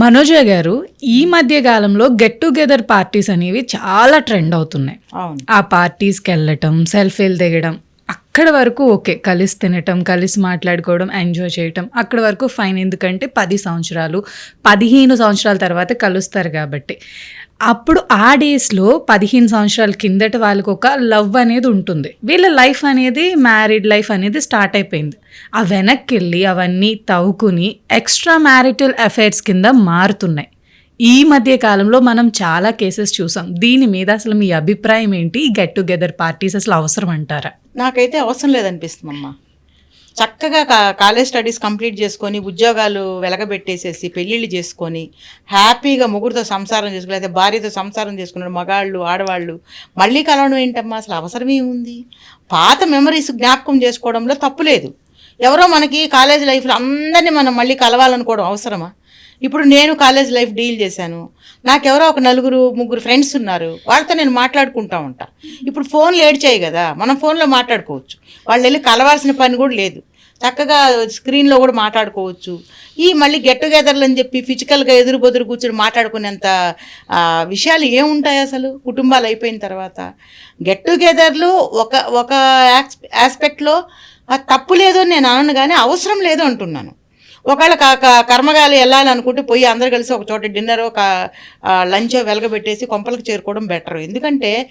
మనోజ గారు, ఈ మధ్య కాలంలో గెట్ టుగెదర్ పార్టీస్ అనేవి చాలా ట్రెండ్ అవుతున్నాయి. అవును. ఆ పార్టీస్కి వెళ్ళటం, సెల్ఫీలు దిగడం, అక్కడ వరకు ఓకే, కలిసి తినటం, కలిసి మాట్లాడుకోవడం, ఎంజాయ్ చేయటం అక్కడ వరకు ఫైన్. ఎందుకంటే 10 సంవత్సరాలు 15 సంవత్సరాల తర్వాత కలుస్తారు కాబట్టి. అప్పుడు ఆ డేస్లో 15 సంవత్సరాల కిందట వాళ్ళకు ఒక లవ్ అనేది ఉంటుంది. వీళ్ళ లైఫ్ అనేది, మ్యారీడ్ లైఫ్ అనేది స్టార్ట్ అయిపోయింది. ఆ వెనక్కి వెళ్ళి అవన్నీ తవ్వుకుని ఎక్స్ట్రా మ్యారిటల్ అఫైర్స్ కింద మారుతున్నాయి. ఈ మధ్య కాలంలో మనం చాలా కేసెస్ చూసాం. దీని మీద అసలు మీ అభిప్రాయం ఏంటి? ఈ గెట్ టుగెదర్ పార్టీస్ అసలు అవసరం అంటారా? నాకైతే అవసరం లేదనిపిస్తుందమ్మా. చక్కగా కాలేజ్ స్టడీస్ కంప్లీట్ చేసుకొని ఉద్యోగాలు వెలగబెట్టేసేసి పెళ్ళిళ్ళు చేసుకొని హ్యాపీగా ముగ్గురితో సంసారం చేసుకుని అయితే భార్యతో సంసారం చేసుకున్నాడు మగాళ్ళు ఆడవాళ్ళు మళ్ళీ కలవడం ఏంటమ్మా? అసలు అవసరం ఏముంది? పాత మెమరీస్ జ్ఞాపకం చేసుకోవడంలో తప్పు లేదు. ఎవరో మనకి కాలేజ్ లైఫ్లో అందరినీ మనం మళ్ళీ కలవాలనుకోవడం అవసరమా? ఇప్పుడు నేను కాలేజ్ లైఫ్ డీల్ చేశాను. నాకెవరో ఒక 4-3 ఫ్రెండ్స్ ఉన్నారు, వాళ్ళతో నేను మాట్లాడుకుంటా ఉంటా. ఇప్పుడు ఫోన్లు ఏడ్చాయి కదా, మనం ఫోన్లో మాట్లాడుకోవచ్చు. వాళ్ళు వెళ్ళి కలవాల్సిన పని కూడా లేదు, చక్కగా స్క్రీన్లో కూడా మాట్లాడుకోవచ్చు. ఈ మళ్ళీ గెట్ టుగెదర్లు అని చెప్పి ఫిజికల్గా ఎదురు బొదురు కూర్చొని మాట్లాడుకునేంత విషయాలు ఏముంటాయి అసలు కుటుంబాలు అయిపోయిన తర్వాత? గెట్ టుగెదర్లు ఒక ఒక ఆస్పెక్ట్లో తప్పు లేదు అని నేను అనను, కానీ అవసరం లేదు అంటున్నాను. ఒకవేళ కర్మగాలి వెళ్ళాలనుకుంటే పోయి అందరు కలిసి ఒక చోట డిన్నర్ లంచో వెలగబెట్టేసి కొంపలకు చేరుకోవడం బెటర్. ఎందుకంటే